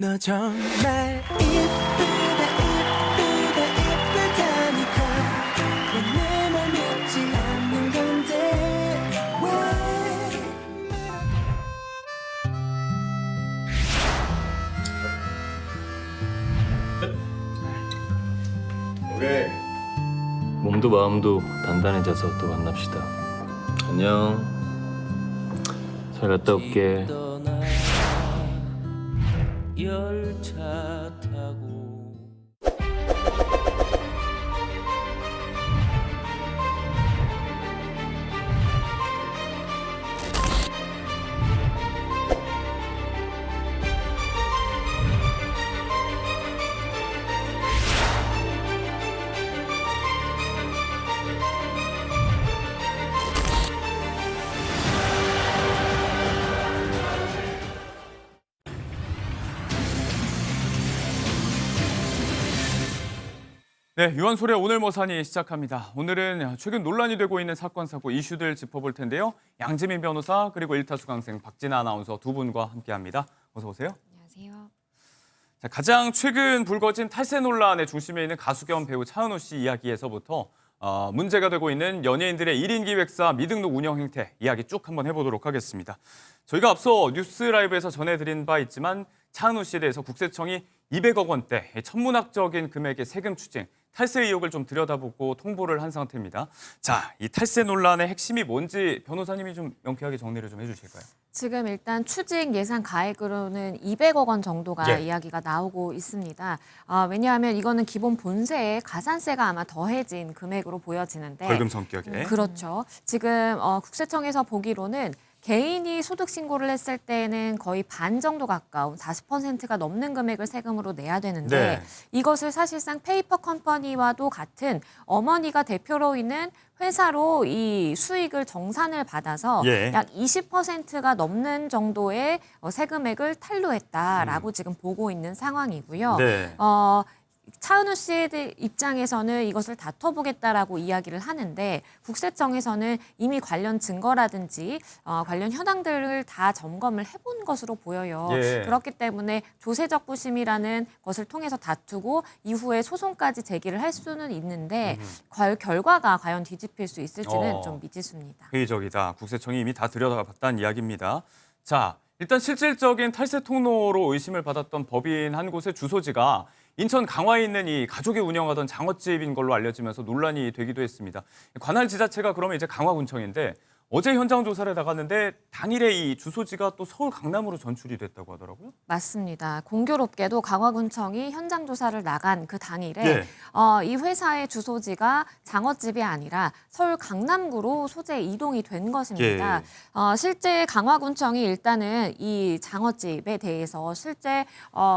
너 정말 이쁘다 이쁘다니까 왜 내 말 믿지 않는 건데 오케이. 몸도 마음도 단단해져서 또 만납시다. 안녕. 잘 갔다 올게. 열차 타고 네, 유한솔의 오늘 머사니 시작합니다. 오늘은 최근 논란이 되고 있는 사건, 사고, 이슈들 짚어볼 텐데요. 양지민 변호사 그리고 일타수 강생 박진아 아나운서 두 분과 함께합니다. 어서 오세요. 안녕하세요. 자, 가장 최근 불거진 탈세 논란의 중심에 있는 가수 겸 배우 차은우 씨 이야기에서부터 문제가 되고 있는 연예인들의 1인 기획사 미등록 운영 행태 이야기 쭉 한번 해보도록 하겠습니다. 저희가 앞서 뉴스 라이브에서 전해드린 바 있지만 차은우 씨에 대해서 국세청이 200억 원대 천문학적인 금액의 세금 추징, 탈세 의혹을 좀 들여다보고 통보를 한 상태입니다. 자, 이 탈세 논란의 핵심이 뭔지 변호사님이 좀 명쾌하게 정리를 좀 해주실까요? 지금 일단 추징 예상 가액으로는 200억 원 정도가 예. 이야기가 나오고 있습니다. 왜냐하면 이거는 기본 본세에 가산세가 아마 더해진 금액으로 보여지는데 벌금 성격에. 그렇죠. 지금 국세청에서 보기로는 개인이 소득 신고를 했을 때는 거의 반 정도 가까운 40%가 넘는 금액을 세금으로 내야 되는데 네. 이것을 사실상 페이퍼 컴퍼니와도 같은 어머니가 대표로 있는 회사로 이 수익을 정산을 받아서 예. 약 20%가 넘는 정도의 세금액을 탈루했다라고 지금 보고 있는 상황이고요. 네. 차은우 씨의 입장에서는 이것을 다퉈보겠다라고 이야기를 하는데 국세청에서는 이미 관련 증거라든지 관련 현황들을 다 점검을 해본 것으로 보여요. 예. 그렇기 때문에 조세적 부심이라는 것을 통해서 다투고 이후에 소송까지 제기를 할 수는 있는데 결과가 과연 뒤집힐 수 있을지는 좀 미지수입니다. 회의적이다. 국세청이 이미 다 들여다봤다는 이야기입니다. 자, 일단 실질적인 탈세 통로로 의심을 받았던 법인 한 곳의 주소지가 인천 강화에 있는 이 가족이 운영하던 장어집인 걸로 알려지면서 논란이 되기도 했습니다. 관할 지자체가 그러면 이제 강화군청인데 어제 현장 조사를 나갔는데 당일에 이 주소지가 또 서울 강남으로 전출이 됐다고 하더라고요. 맞습니다. 공교롭게도 강화군청이 현장 조사를 나간 그 당일에 예. 이 회사의 주소지가 장어집이 아니라 서울 강남구로 소재 이동이 된 것입니다. 실제 강화군청이 일단은 이 장어집에 대해서 실제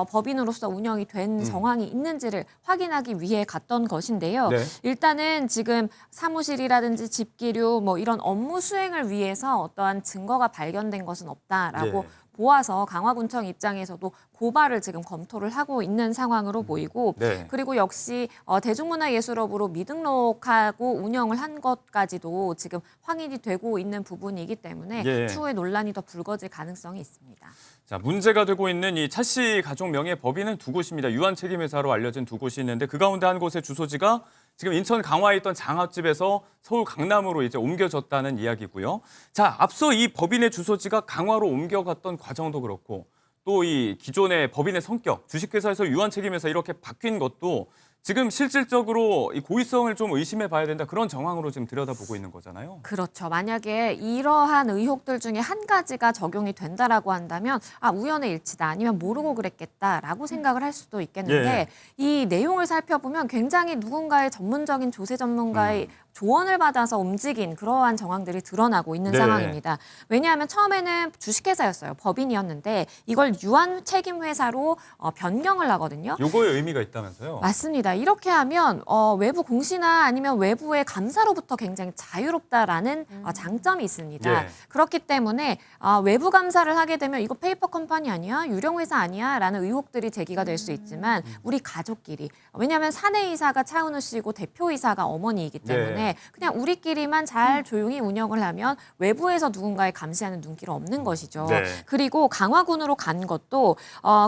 법인으로서 운영이 된 정황이 있는지를 확인하기 위해 갔던 것인데요. 네. 일단은 지금 사무실이라든지 집기류 뭐 이런 업무 수행을 위해서 어떠한 증거가 발견된 것은 없다라고 예. 보아서 강화군청 입장에서도 고발을 지금 검토를 하고 있는 상황으로 보이고 네. 그리고 역시 대중문화예술업으로 미등록하고 운영을 한 것까지도 지금 확인이 되고 있는 부분이기 때문에 예. 추후에 논란이 더 불거질 가능성이 있습니다. 자, 문제가 되고 있는 이 차 씨 가족 명의 법인은 두 곳입니다. 유한 책임회사로 알려진 두 곳이 있는데 그 가운데 한 곳의 주소지가 지금 인천 강화에 있던 장어집에서 서울 강남으로 이제 옮겨졌다는 이야기고요. 자, 앞서 이 법인의 주소지가 강화로 옮겨갔던 과정도 그렇고 또 이 기존의 법인의 성격, 주식회사에서 유한 책임회사 이렇게 바뀐 것도 지금 실질적으로 이 고의성을 좀 의심해 봐야 된다. 그런 정황으로 지금 들여다보고 있는 거잖아요. 그렇죠. 만약에 이러한 의혹들 중에 한 가지가 적용이 된다라고 한다면 우연의 일치다 아니면 모르고 그랬겠다라고 생각을 할 수도 있겠는데 이 내용을 살펴보면 굉장히 누군가의 전문적인 조세 전문가의 조언을 받아서 움직인 그러한 정황들이 드러나고 있는 네. 상황입니다. 왜냐하면 처음에는 주식회사였어요. 법인이었는데 이걸 유한 책임회사로 변경을 하거든요. 요거에 의미가 있다면서요? 맞습니다. 이렇게 하면 외부 공시나 아니면 외부의 감사로부터 굉장히 자유롭다라는 장점이 있습니다. 예. 그렇기 때문에 외부 감사를 하게 되면 이거 페이퍼 컴퍼니 아니야? 유령 회사 아니야? 라는 의혹들이 제기가 될 수 있지만 우리 가족끼리 왜냐하면 사내이사가 차은우 씨고 대표이사가 어머니이기 때문에 네. 그냥 우리끼리만 잘 조용히 운영을 하면 외부에서 누군가의 감시하는 눈길은 없는 것이죠. 네. 그리고 강화군으로 간 것도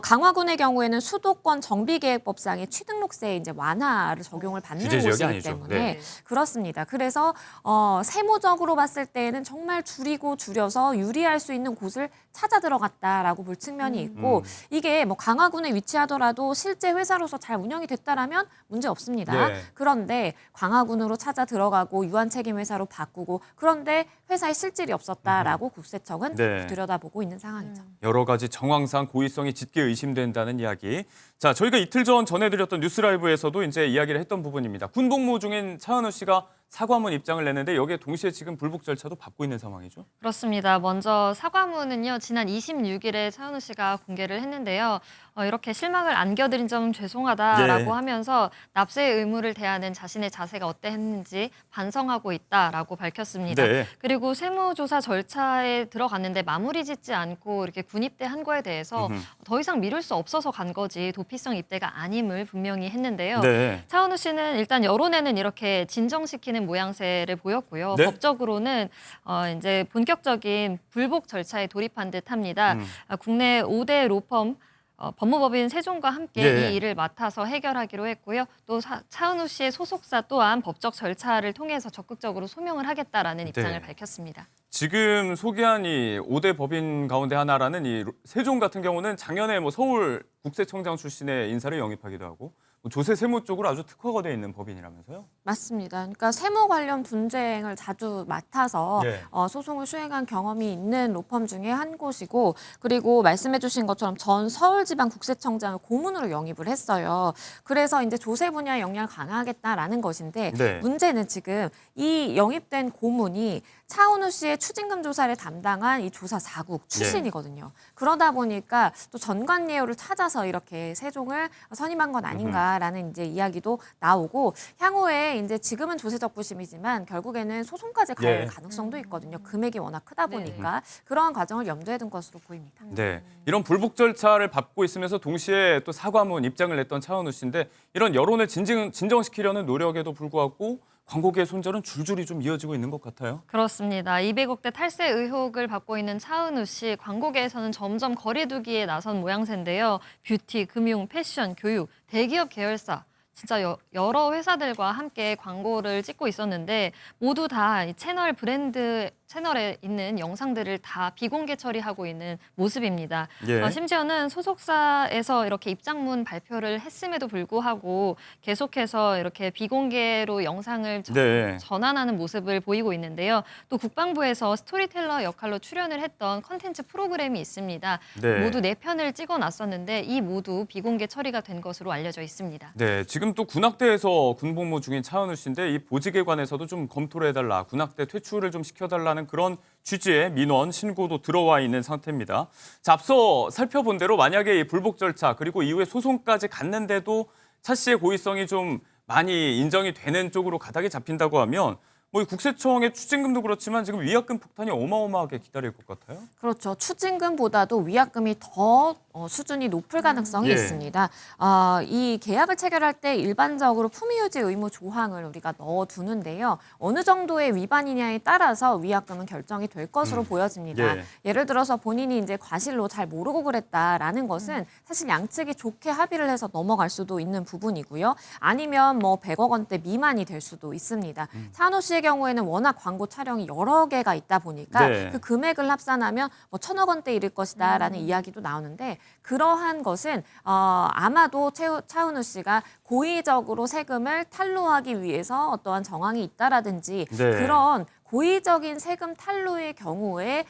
강화군의 경우에는 수도권 정비계획법상의 취등록세 이제 완화를 적용을 받는 규제 지역이 곳이기 아니죠. 때문에 네. 그렇습니다. 그래서 세무적으로 봤을 때에는 정말 줄여서 유리할 수 있는 곳을 찾아 들어갔다라고 볼 측면이 있고 이게 뭐 강화군에 위치하더라도 실제 회사로서 잘 운영이 됐다라면 문제 없습니다. 네. 그런데 강화군으로 찾아 들어가고 유한 책임 회사로 바꾸고 그런데 회사에 실질이 없었다라고 국세청은 네. 들여다보고 있는 상황이죠. 여러 가지 정황상 고의성이 짙게 의심된다는 이야기. 자, 저희가 이틀 전 전해드렸던 뉴스라이브에서도 이제 이야기를 했던 부분입니다. 군복무 중인 차은우 씨가 사과문 입장을 냈는데 여기에 동시에 지금 불복 절차도 받고 있는 상황이죠. 그렇습니다. 먼저 사과문은요, 지난 26일에 차은우 씨가 공개를 했는데요. 이렇게 실망을 안겨드린 점 죄송하다라고 예. 하면서 납세의 의무를 대하는 자신의 자세가 어땠는지 반성하고 있다라고 밝혔습니다. 네. 그리고 세무조사 절차에 들어갔는데 마무리 짓지 않고 이렇게 군입대한 거에 대해서 더 이상 미룰 수 없어서 간 거지 도피성 입대가 아님을 분명히 했는데요. 네. 차은우 씨는 일단 여론에는 이렇게 진정시키는 모양새를 보였고요. 네? 법적으로는 이제 본격적인 불복 절차에 돌입한 듯합니다. 국내 5대 로펌 법무법인 세종과 함께 예. 이 일을 맡아서 해결하기로 했고요. 또 차은우 씨의 소속사 또한 법적 절차를 통해서 적극적으로 소명을 하겠다라는 입장을 밝혔습니다. 지금 소개한 이 5대 법인 가운데 하나라는 이 세종 같은 경우는 작년에 뭐 서울 국세청장 출신의 인사를 영입하기도 하고 조세 세무 쪽으로 아주 특화가 되어 있는 법인이라면서요? 맞습니다. 그러니까 세무 관련 분쟁을 자주 맡아서 네. 소송을 수행한 경험이 있는 로펌 중에 한 곳이고 그리고 말씀해 주신 것처럼 전 서울지방국세청장을 고문으로 영입을 했어요. 그래서 이제 조세 분야에 영향을 강화하겠다라는 것인데 네. 문제는 지금 이 영입된 고문이 차은우 씨의 추징금 조사를 담당한 이 조사 4국 출신이거든요. 그러다 보니까 또 전관예우를 찾아서 이렇게 세종을 선임한 건 아닌가라는 이제 이야기도 나오고 향후에 이제 지금은 조세적 부심이지만 결국에는 소송까지 갈 예. 가능성도 있거든요. 금액이 워낙 크다 보니까 그러한 과정을 염두에 둔 것으로 보입니다. 네, 이런 불복 절차를 밟고 있으면서 동시에 또 사과문 입장을 냈던 차은우 씨인데 이런 여론을 진정시키려는 노력에도 불구하고 광고계의 손절은 줄줄이 좀 이어지고 있는 것 같아요. 그렇습니다. 200억대 탈세 의혹을 받고 있는 차은우 씨, 광고계에서는 점점 거리두기에 나선 모양새인데요. 뷰티, 금융, 패션, 교육, 대기업 계열사 진짜 여러 회사들과 함께 광고를 찍고 있었는데 모두 다 이 채널에 있는 영상들을 다 비공개 처리하고 있는 모습입니다. 예. 심지어는 소속사에서 이렇게 입장문 발표를 했음에도 불구하고 계속해서 이렇게 비공개로 영상을 네. 전환하는 모습을 보이고 있는데요. 또 국방부에서 스토리텔러 역할로 출연을 했던 컨텐츠 프로그램이 있습니다. 네. 모두 4편을 찍어놨었는데 이 모두 비공개 처리가 된 것으로 알려져 있습니다. 네, 지금 또 군악대에서 군복무 중인 차은우 씨인데 이 보직에 관해서도 좀 검토를 해달라, 군악대 퇴출을 좀 시켜달라는 그런 취지의 민원 신고도 들어와 있는 상태입니다. 자, 앞서 살펴본 대로 만약에 이 불복 절차 그리고 이후에 소송까지 갔는데도 차 씨의 고의성이 좀 많이 인정이 되는 쪽으로 가닥이 잡힌다고 하면 뭐 이 국세청의 추징금도 그렇지만 지금 위약금 폭탄이 어마어마하게 기다릴 것 같아요. 그렇죠. 추징금보다도 위약금이 더 수준이 높을 가능성이 예. 있습니다. 이 계약을 체결할 때 일반적으로 품위유지 의무 조항을 우리가 넣어두는데요. 어느 정도의 위반이냐에 따라서 위약금은 결정이 될 것으로 보여집니다. 예. 예를 들어서 본인이 이제 과실로 잘 모르고 그랬다라는 것은 사실 양측이 좋게 합의를 해서 넘어갈 수도 있는 부분이고요. 아니면 뭐 100억 원대 미만이 될 수도 있습니다. 차은우 씨의 경우에는 워낙 광고 촬영이 여러 개가 있다 보니까 네. 그 금액을 합산하면 뭐 1,000억 원대 이를 것이다라는 이야기도 나오는데 그러한 것은 아마도 차은우 씨가 고의적으로 세금을 탈루하기 위해서 어떠한 정황이 있다라든지 네. 그런 고의적인 세금 탈루의 경우에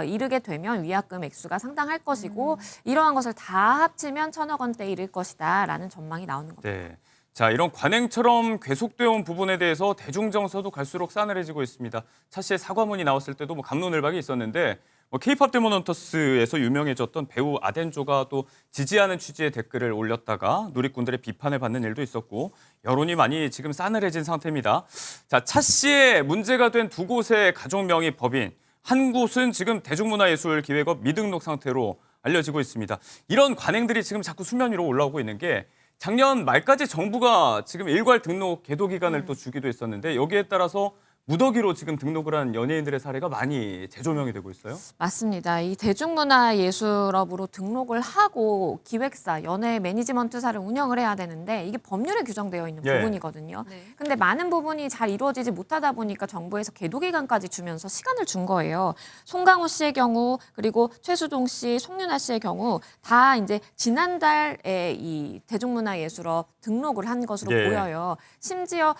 이르게 되면 위약금 액수가 상당할 것이고 이러한 것을 다 합치면 1,000억 원대 이를 것이다라는 전망이 나오는 겁니다. 네. 자, 이런 관행처럼 계속되어 온 부분에 대해서 대중정서도 갈수록 싸늘해지고 있습니다. 차 씨의 사과문이 나왔을 때도 뭐 갑론을박이 있었는데 K-팝 데모넌터스에서 유명해졌던 배우 아덴조가 또 지지하는 취지의 댓글을 올렸다가 누리꾼들의 비판을 받는 일도 있었고 여론이 많이 지금 싸늘해진 상태입니다. 자, 차 씨의 문제가 된 두 곳의 가족명의 법인, 한 곳은 지금 대중문화예술기획업 미등록 상태로 알려지고 있습니다. 이런 관행들이 지금 자꾸 수면 위로 올라오고 있는 게 작년 말까지 정부가 지금 일괄 등록 계도 기간을 또 주기도 했었는데 여기에 따라서 무더기로 지금 등록을 한 연예인들의 사례가 많이 재조명이 되고 있어요. 맞습니다. 이 대중문화예술업으로 등록을 하고 기획사, 연예 매니지먼트사를 운영을 해야 되는데 이게 법률에 규정되어 있는 예. 부분이거든요. 네. 근데 많은 부분이 잘 이루어지지 못하다 보니까 정부에서 계도 기간까지 주면서 시간을 준 거예요. 송강호 씨의 경우 그리고 최수종 씨, 송윤아 씨의 경우 다 이제 지난달에 이 대중문화예술업 등록을 한 것으로 예. 보여요. 심지어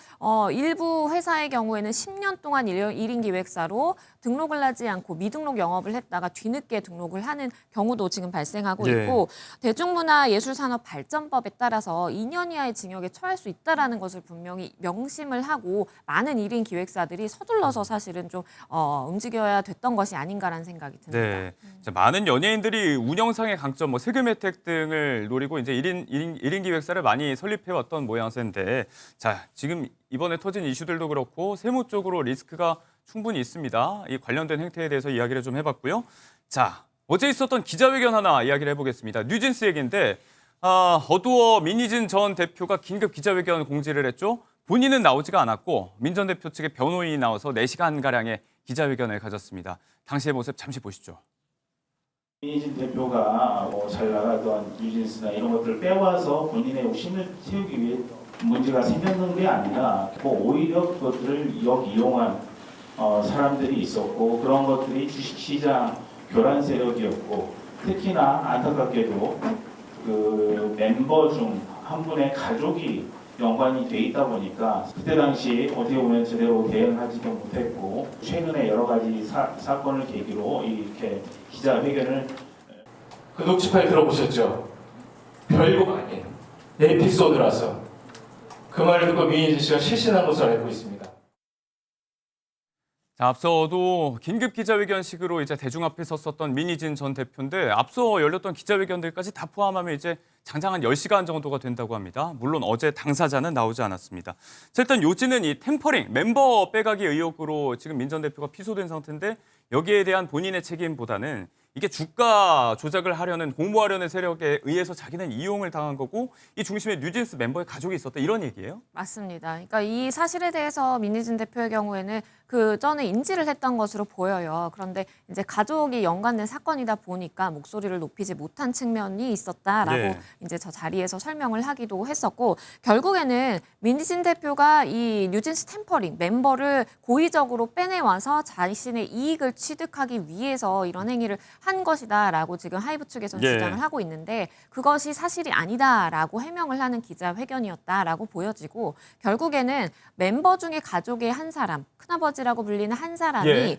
일부 회사의 경우에는 10년 동안 1인 기획사로 등록을 하지 않고 미등록 영업을 했다가 뒤늦게 등록을 하는 경우도 지금 발생하고 예. 있고 대중문화예술산업발전법에 따라서 2년 이하의 징역에 처할 수 있다라는 것을 분명히 명심을 하고 많은 1인 기획사들이 서둘러서 사실은 좀 움직여야 됐던 것이 아닌가라는 생각이 듭니다. 네. 자, 많은 연예인들이 운영상의 강점, 뭐 세금 혜택 등을 노리고 이제 1인 기획사를 많이 설립해왔던 모양새인데, 자, 지금 이번에 터진 이슈들도 그렇고 세무 쪽으로 리스크가 충분히 있습니다. 이 관련된 행태에 대해서 이야기를 좀 해봤고요. 자, 어제 있었던 기자회견 하나 이야기를 해보겠습니다. 뉴진스 얘기인데 어두워 민희진 전 대표가 긴급 기자회견 공지를 했죠. 본인은 나오지가 않았고 민 전 대표 측의 변호인이 나와서 4시간가량의 기자회견을 가졌습니다. 당시의 모습 잠시 보시죠. 민희진 대표가 잘 나가던 뉴진스나 이런 것들을 빼와서 본인의 욕심을 채우기 위해 문제가 생겼는 게 아니라 오히려 그것들을 역이용한 사람들이 있었고 그런 것들이 주식시장 교란 세력이었고 특히나 안타깝게도 그 멤버 중 한 분의 가족이 연관이 돼 있다 보니까 그때 당시 어떻게 보면 제대로 대응하지도 못했고 최근에 여러 가지 사건을 계기로 이렇게 기자회견을 그 녹취 파일 들어보셨죠? 별거 아닌 에피소드라서 그 말을 듣고 민희진 씨가 실신한 것으로 알고 있습니다. 자, 앞서도 긴급 기자회견식으로 이제 대중 앞에 섰었던 민희진 전 대표인데 앞서 열렸던 기자회견들까지 다 포함하면 이제 장장 한 10시간 정도가 된다고 합니다. 물론 어제 당사자는 나오지 않았습니다. 자, 일단 요지는 이 템퍼링, 멤버 빼가기 의혹으로 지금 민 전 대표가 피소된 상태인데 여기에 대한 본인의 책임보다는 이게 주가 조작을 하려는 공모하려는 세력에 의해서 자기는 이용을 당한 거고 이 중심에 뉴진스 멤버의 가족이 있었다 이런 얘기예요? 맞습니다. 그러니까 이 사실에 대해서 민희진 대표의 경우에는 그 전에 인지를 했던 것으로 보여요. 그런데 이제 가족이 연관된 사건이다 보니까 목소리를 높이지 못한 측면이 있었다라고 예. 이제 저 자리에서 설명을 하기도 했었고 결국에는 민희진 대표가 이 뉴진스 템퍼링 멤버를 고의적으로 빼내와서 자신의 이익을 취득하기 위해서 이런 행위를 한 것이다라고 지금 하이브 측에서는 예. 주장을 하고 있는데 그것이 사실이 아니다라고 해명을 하는 기자회견이었다라고 보여지고 결국에는 멤버 중에 가족의 한 사람, 큰아버지라고 불리는 한 사람이 예.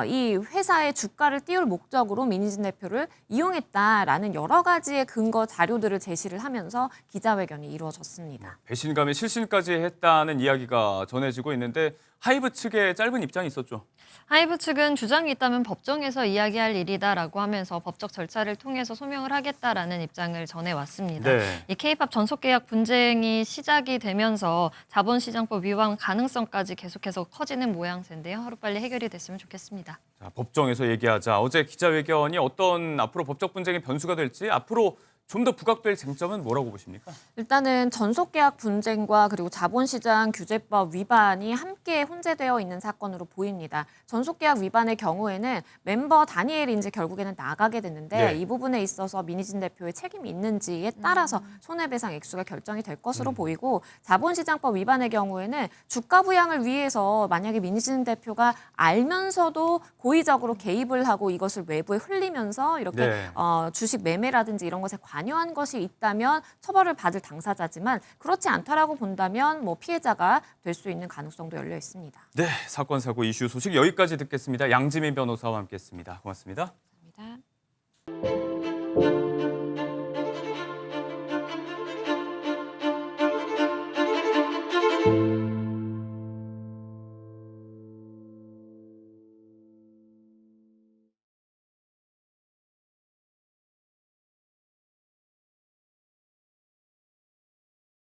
이 회사의 주가를 띄울 목적으로 민희진 대표를 이용했다라는 여러 가지의 근거 자료들을 제시를 하면서 기자회견이 이루어졌습니다. 배신감에 실신까지 했다는 이야기가 전해지고 있는데 하이브 측의 짧은 입장이 있었죠. 하이브 측은 주장이 있다면 법정에서 이야기할 일이다라고 하면서 법적 절차를 통해서 소명을 하겠다라는 입장을 전해왔습니다. 네. 이 K-팝 전속계약 분쟁이 시작이 되면서 자본시장법 위반 가능성까지 계속해서 커지는 모양새인데요. 하루빨리 해결이 됐으면 좋겠습니다. 자, 법정에서 얘기하자. 어제 기자회견이 어떤 앞으로 법적 분쟁의 변수가 될지 앞으로 좀 더 부각될 쟁점은 뭐라고 보십니까? 일단은 전속계약 분쟁과 그리고 자본시장 규제법 위반이 함께 혼재되어 있는 사건으로 보입니다. 전속계약 위반의 경우에는 멤버 다니엘이 이제 결국에는 나가게 됐는데 네. 이 부분에 있어서 민희진 대표의 책임이 있는지에 따라서 손해배상 액수가 결정이 될 것으로 보이고 자본시장법 위반의 경우에는 주가 부양을 위해서 만약에 민희진 대표가 알면서도 고의적으로 개입을 하고 이것을 외부에 흘리면서 이렇게 네. 주식 매매라든지 이런 것에 관여한 것이 있다면 처벌을 받을 당사자지만 그렇지 않다라고 본다면 뭐 피해자가 될 수 있는 가능성도 열려 있습니다. 네, 사건 사고 이슈 소식 여기까지 듣겠습니다. 양지민 변호사와 함께했습니다. 고맙습니다.